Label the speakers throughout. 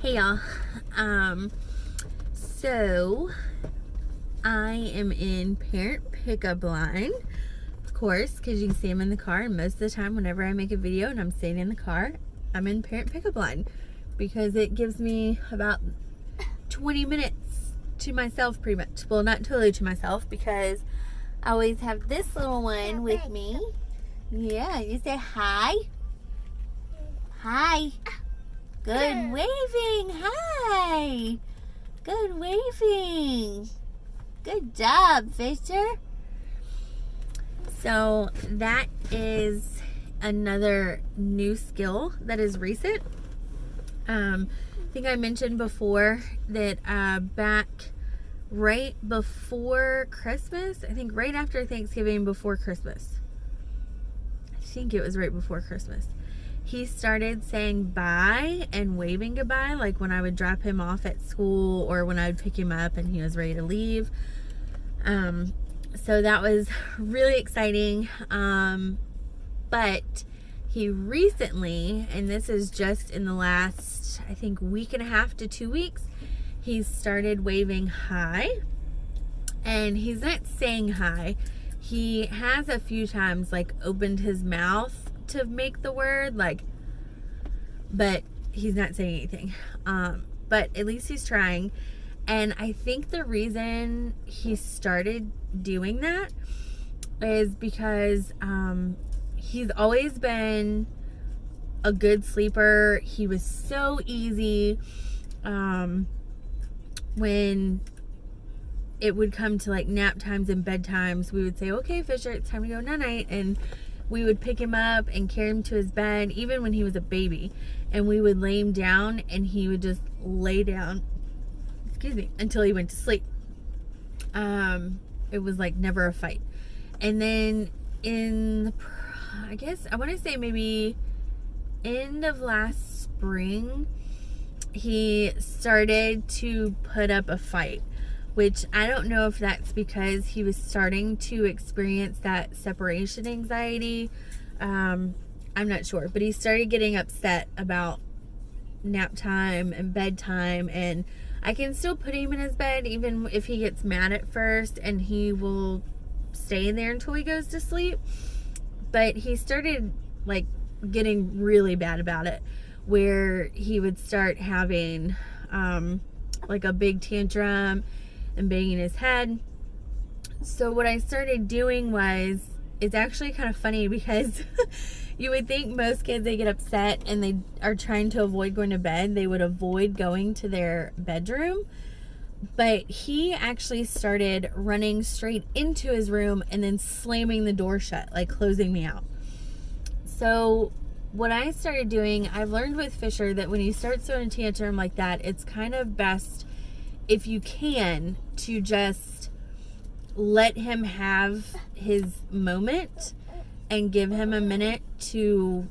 Speaker 1: Hey y'all. So I am in parent pickup line, of course, because you can see I'm in the car, and most of the time whenever I make a video and I'm staying in the car, I'm in parent pickup line because it gives me about 20 minutes to myself pretty much. Well, not totally to myself because I always have this little one with me. Yeah, you say hi. Hi. Good waving. Hi. Good waving. Good job, Fisher. So that is another new skill that is recent. I think I mentioned before that back right before Christmas, I think right after Thanksgiving, before Christmas. I think it was right before Christmas. He started saying bye and waving goodbye, like when I would drop him off at school or when I would pick him up and he was ready to leave. So that was really exciting. But he recently, and this is just in the last, I think, week and a half to 2 weeks, he started waving hi. And he's not saying hi. He has a few times like opened his mouth to make the word, like, but he's not saying anything. But at least he's trying. And I think the reason he started doing that is because he's always been a good sleeper. He was so easy. When it would come to like nap times and bedtimes, we would say, okay, Fisher, it's time to go night-night. And we would pick him up and carry him to his bed, even when he was a baby. And we would lay him down and he would just lay down, until he went to sleep. It was like never a fight. And then I guess I want to say maybe end of last spring, he started to put up a fight, which I don't know if that's because he was starting to experience that separation anxiety. I'm not sure, but he started getting upset about nap time and bedtime, and I can still put him in his bed even if he gets mad at first, and he will stay in there until he goes to sleep. But he started like getting really bad about it, where he would start having like a big tantrum and banging his head. So what I started doing was, it's actually kind of funny because you would think most kids, they get upset and they are trying to avoid going to bed, they would avoid going to their bedroom. But he actually started running straight into his room and then slamming the door shut, like closing me out. So what I started doing, I've learned with Fisher that when he starts throwing a tantrum like that, it's kind of best, if you can, to just let him have his moment and give him a minute to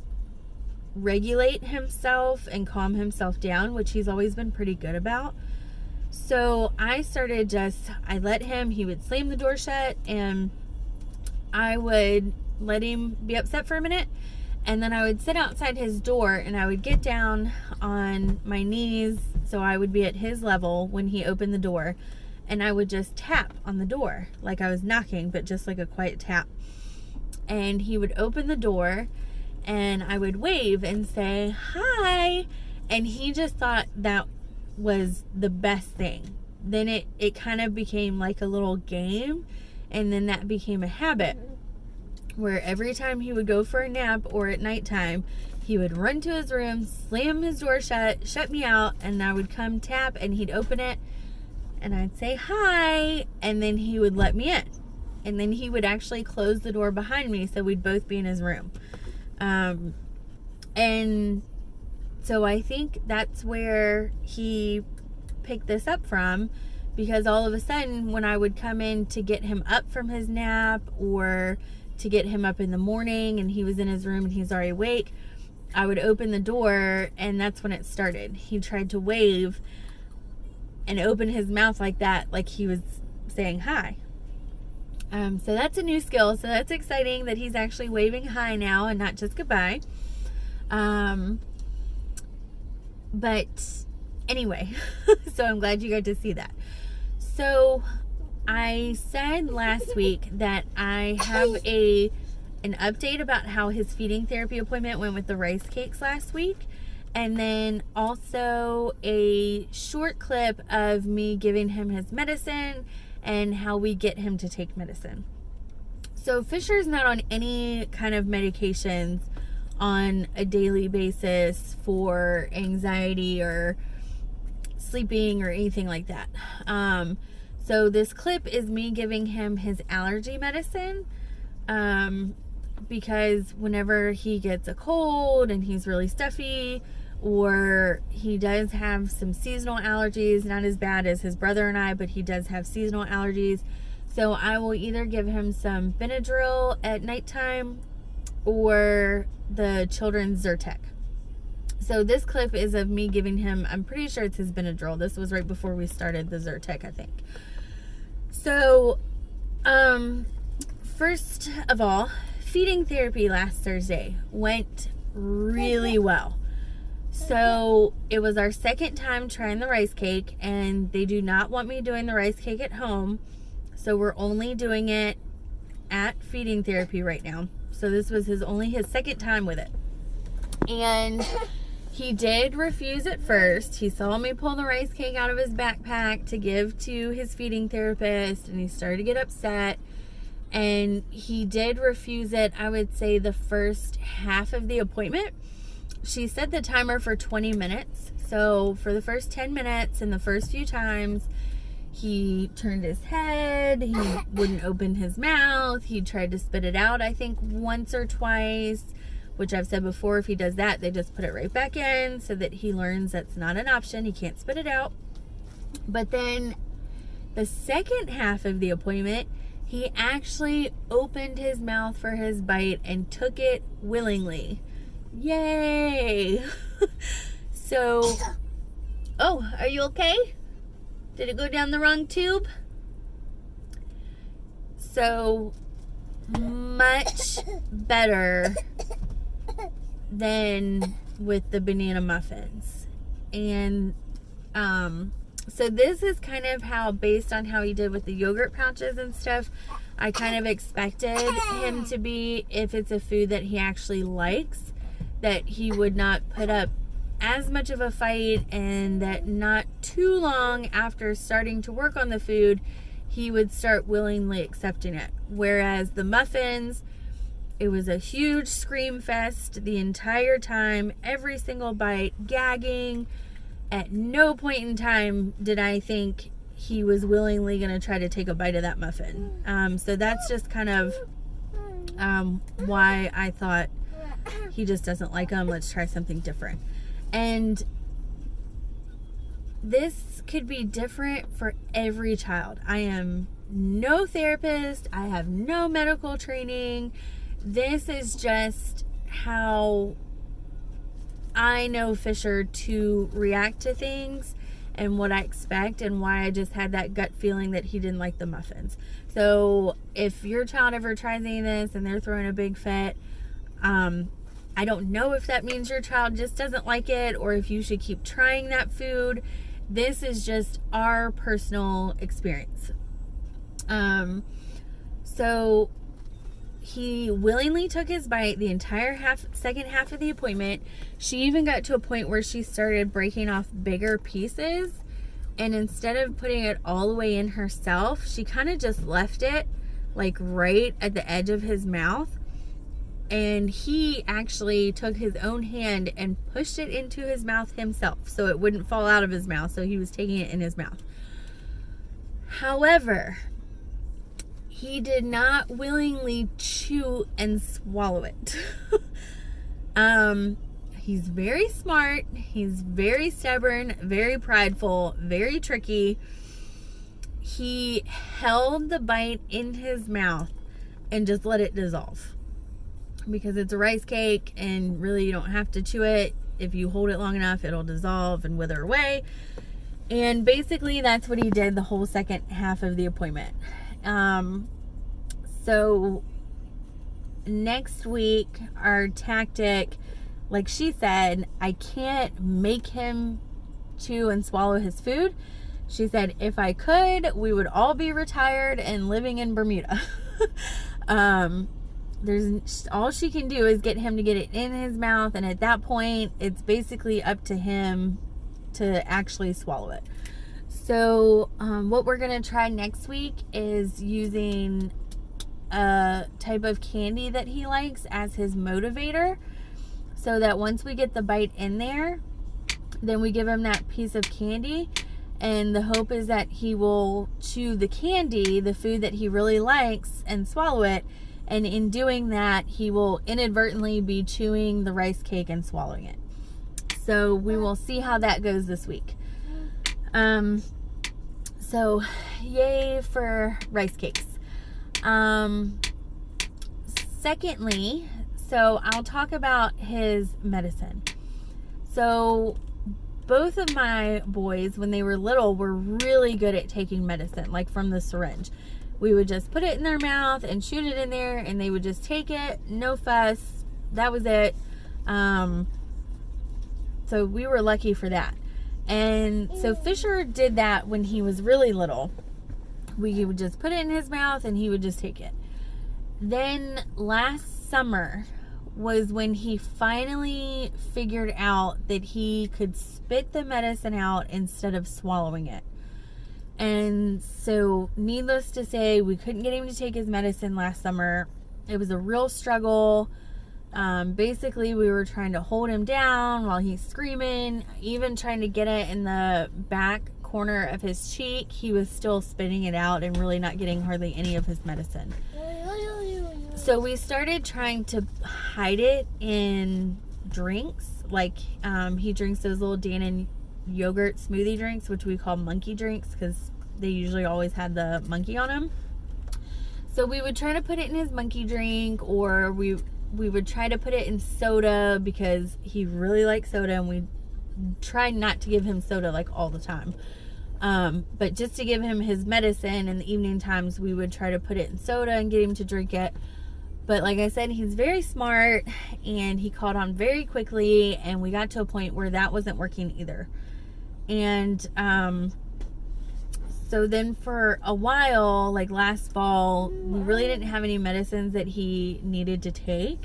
Speaker 1: regulate himself and calm himself down, which he's always been pretty good about. So I started I let him, he would slam the door shut, and I would let him be upset for a minute. And then I would sit outside his door and I would get down on my knees, so I would be at his level when he opened the door, and I would just tap on the door like I was knocking, but just like a quiet tap. And he would open the door and I would wave and say hi, and he just thought that was the best thing. Then it kind of became like a little game, and then that became a habit where every time he would go for a nap or at nighttime, he would run to his room, slam his door shut me out, and I would come tap and he'd open it and I'd say hi, and then he would let me in. And then he would actually close the door behind me so we'd both be in his room. And so I think that's where he picked this up from, because all of a sudden when I would come in to get him up from his nap or to get him up in the morning and he was in his room and he's already awake, I would open the door, and that's when it started. He tried to wave and open his mouth like that, like he was saying hi. So that's a new skill. So that's exciting that he's actually waving hi now and not just goodbye. But Anyway, so I'm glad you got to see that. So I said last week that I have an update about how his feeding therapy appointment went with the rice cakes last week, and then also a short clip of me giving him his medicine and how we get him to take medicine. So Fisher's not on any kind of medications on a daily basis for anxiety or sleeping or anything like that. So this clip is me giving him his allergy medicine, because whenever he gets a cold and he's really stuffy, or he does have some seasonal allergies, not as bad as his brother and I, but he does have seasonal allergies. So I will either give him some Benadryl at nighttime or the children's Zyrtec. So this clip is of me giving him, I'm pretty sure it's his Benadryl. This was right before we started the Zyrtec, I think. So, first of all, feeding therapy last Thursday went really well. So it was our second time trying the rice cake, and they do not want me doing the rice cake at home. So we're only doing it at feeding therapy right now. So this was his second time with it. And he did refuse at first. He saw me pull the rice cake out of his backpack to give to his feeding therapist, and he started to get upset. And he did refuse it, I would say, the first half of the appointment. She set the timer for 20 minutes. So for the first 10 minutes and the first few times, he turned his head, he wouldn't open his mouth, he tried to spit it out, I think once or twice, which I've said before, if he does that, they just put it right back in so that he learns that's not an option, he can't spit it out. But then the second half of the appointment, he actually opened his mouth for his bite and took it willingly. Yay! So, oh, are you okay? Did it go down the wrong tube? So, much better than with the banana muffins. And, so this is kind of how, based on how he did with the yogurt pouches and stuff, I kind of expected him to be, if it's a food that he actually likes, that he would not put up as much of a fight, and that not too long after starting to work on the food, he would start willingly accepting it. Whereas the muffins, it was a huge scream fest the entire time, every single bite, gagging. At no point in time did I think he was willingly going to try to take a bite of that muffin. So that's just kind of why I thought he just doesn't like them. Let's try something different. And this could be different for every child. I am no therapist. I have no medical training. This is just how I know Fisher to react to things and what I expect, and why I just had that gut feeling that he didn't like the muffins. So if your child ever tries any of this and they're throwing a big fit, I don't know if that means your child just doesn't like it, or if you should keep trying that food. This is just our personal experience. So he willingly took his bite the entire second half of the appointment. She even got to a point where she started breaking off bigger pieces, and instead of putting it all the way in herself, she kind of just left it like right at the edge of his mouth. And he actually took his own hand and pushed it into his mouth himself so it wouldn't fall out of his mouth. So he was taking it in his mouth. However, he did not willingly chew and swallow it. He's very smart. He's very stubborn, very prideful, very tricky. He held the bite in his mouth and just let it dissolve. Because it's a rice cake, and really you don't have to chew it. If you hold it long enough, it'll dissolve and wither away. And basically that's what he did the whole second half of the appointment. So next week, our tactic, like she said, I can't make him chew and swallow his food. She said, if I could, we would all be retired and living in Bermuda. There's all she can do is get him to get it in his mouth, and at that point it's basically up to him to actually swallow it. So what we're gonna try next week is using a type of candy that he likes as his motivator, so that once we get the bite in there, then we give him that piece of candy, and the hope is that he will chew the candy, the food that he really likes, and swallow it. And in doing that, he will inadvertently be chewing the rice cake and swallowing it. So we will see how that goes this week. So yay for rice cakes. Secondly, so I'll talk about his medicine. So both of my boys, when they were little, were really good at taking medicine, like from the syringe. We would just put it in their mouth and shoot it in there, and they would just take it, no fuss. That was it. So we were lucky for that. And so Fisher did that when he was really little. We would just put it in his mouth and he would just take it. Then last summer was when he finally figured out that he could spit the medicine out instead of swallowing it. And so, needless to say, we couldn't get him to take his medicine last summer. It was a real struggle. Basically, we were trying to hold him down while he's screaming, even trying to get it in the back corner of his cheek. He was still spitting it out and really not getting hardly any of his medicine. So we started trying to hide it in drinks. Like, he drinks those little Dannon yogurt smoothie drinks, which we call monkey drinks because they usually always had the monkey on them. So we would try to put it in his monkey drink, or we would try to put it in soda because he really likes soda, and we try not to give him soda like all the time. But just to give him his medicine in the evening times, we would try to put it in soda and get him to drink it. But like I said, he's very smart and he caught on very quickly, and we got to a point where that wasn't working either. And so then for a while, like last fall, we really didn't have any medicines that he needed to take.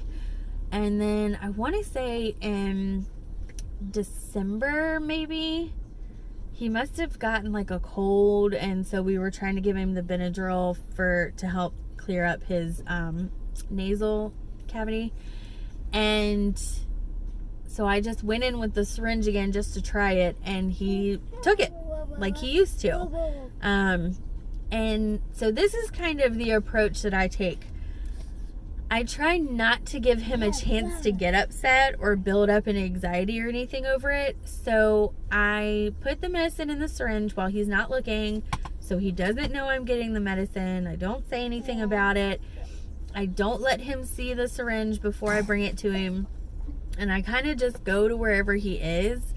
Speaker 1: And then I want to say in December, maybe, he must have gotten like a cold, and so we were trying to give him the Benadryl to help clear up his nasal cavity. And so I just went in with the syringe again just to try it, and he took it like he used to. And so this is kind of the approach that I take. I try not to give him a chance to get upset or build up an anxiety or anything over it. So I put the medicine in the syringe while he's not looking, so he doesn't know I'm getting the medicine. I don't say anything about it. I don't let him see the syringe before I bring it to him. And I kind of just go to wherever he is.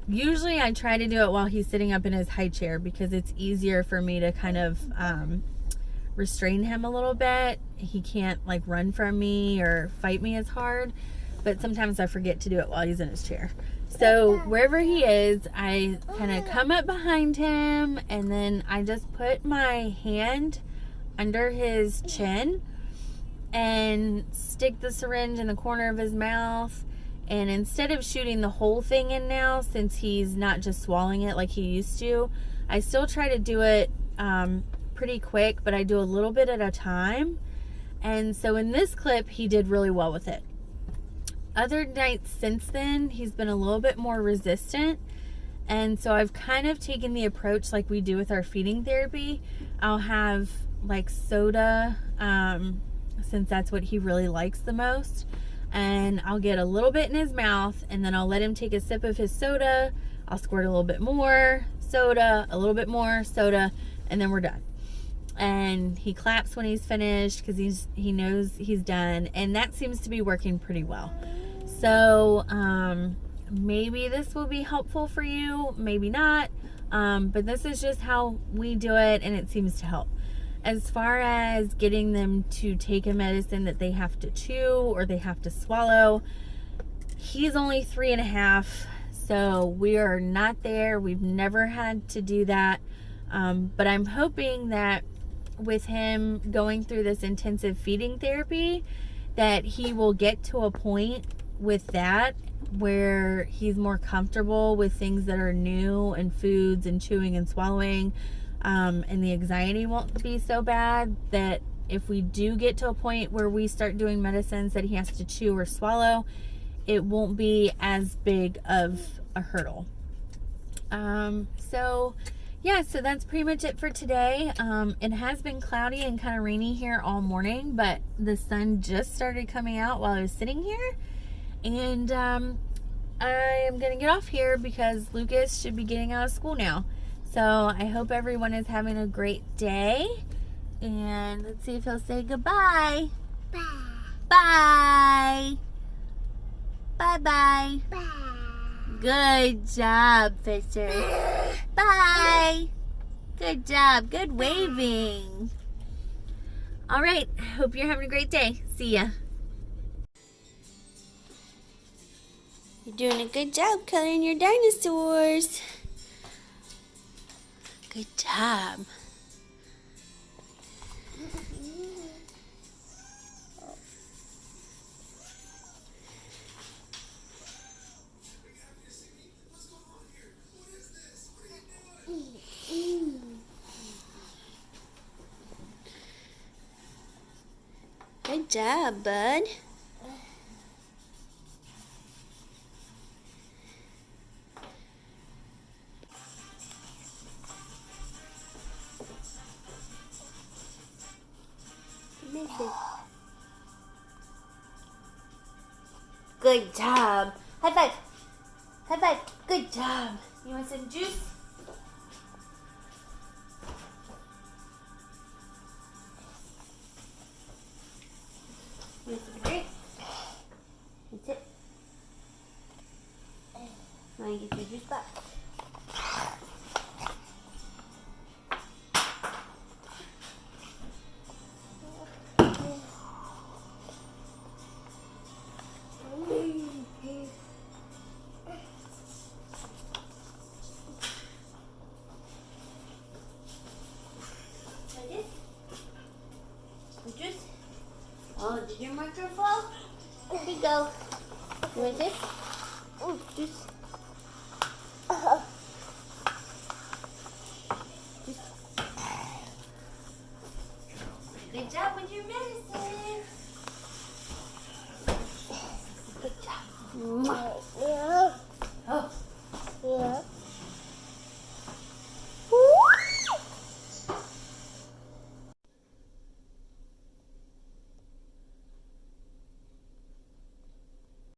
Speaker 1: Usually I try to do it while he's sitting up in his high chair because it's easier for me to kind of restrain him a little bit. He can't like run from me or fight me as hard. But sometimes I forget to do it while he's in his chair. So wherever he is, I kind of come up behind him, and then I just put my hand under his chin and stick the syringe in the corner of his mouth. And instead of shooting the whole thing in now, since he's not just swallowing it like he used to, I still try to do it pretty quick, but I do a little bit at a time. And so in this clip, he did really well with it. Other nights since then, he's been a little bit more resistant. And so I've kind of taken the approach like we do with our feeding therapy. I'll have like soda, since that's what he really likes the most. And I'll get a little bit in his mouth, and then I'll let him take a sip of his soda. I'll squirt a little bit more soda, a little bit more soda, and then we're done. And he claps when he's finished because he knows he's done, and that seems to be working pretty well. So maybe this will be helpful for you, maybe not, but this is just how we do it, and it seems to help. As far as getting them to take a medicine that they have to chew or they have to swallow, he's only 3.5, So we are not there. We've never had to do that. But I'm hoping that with him going through this intensive feeding therapy, that he will get to a point with that where he's more comfortable with things that are new and foods and chewing and swallowing, and the anxiety won't be so bad that if we do get to a point where we start doing medicines that he has to chew or swallow, it won't be as big of a hurdle. So that's pretty much it for today. It has been cloudy and kind of rainy here all morning, but the sun just started coming out while I was sitting here. And I am going to get off here because Lucas should be getting out of school now. So I hope everyone is having a great day. And let's see if he'll say goodbye.
Speaker 2: Bye.
Speaker 1: Bye. Bye-bye.
Speaker 2: Bye.
Speaker 1: Good job, Fisher. Bye. Good job. Good waving. All right. Hope you're having a great day. See ya. You're doing a good job coloring your dinosaurs. Good job. Good job, bud. Good job. High five. High five. Good job. You want some juice? You want some drink? That's it. Want to get your juice back? Juice? Oh, did your marker fall? Here you go. You want this? Oh, juice.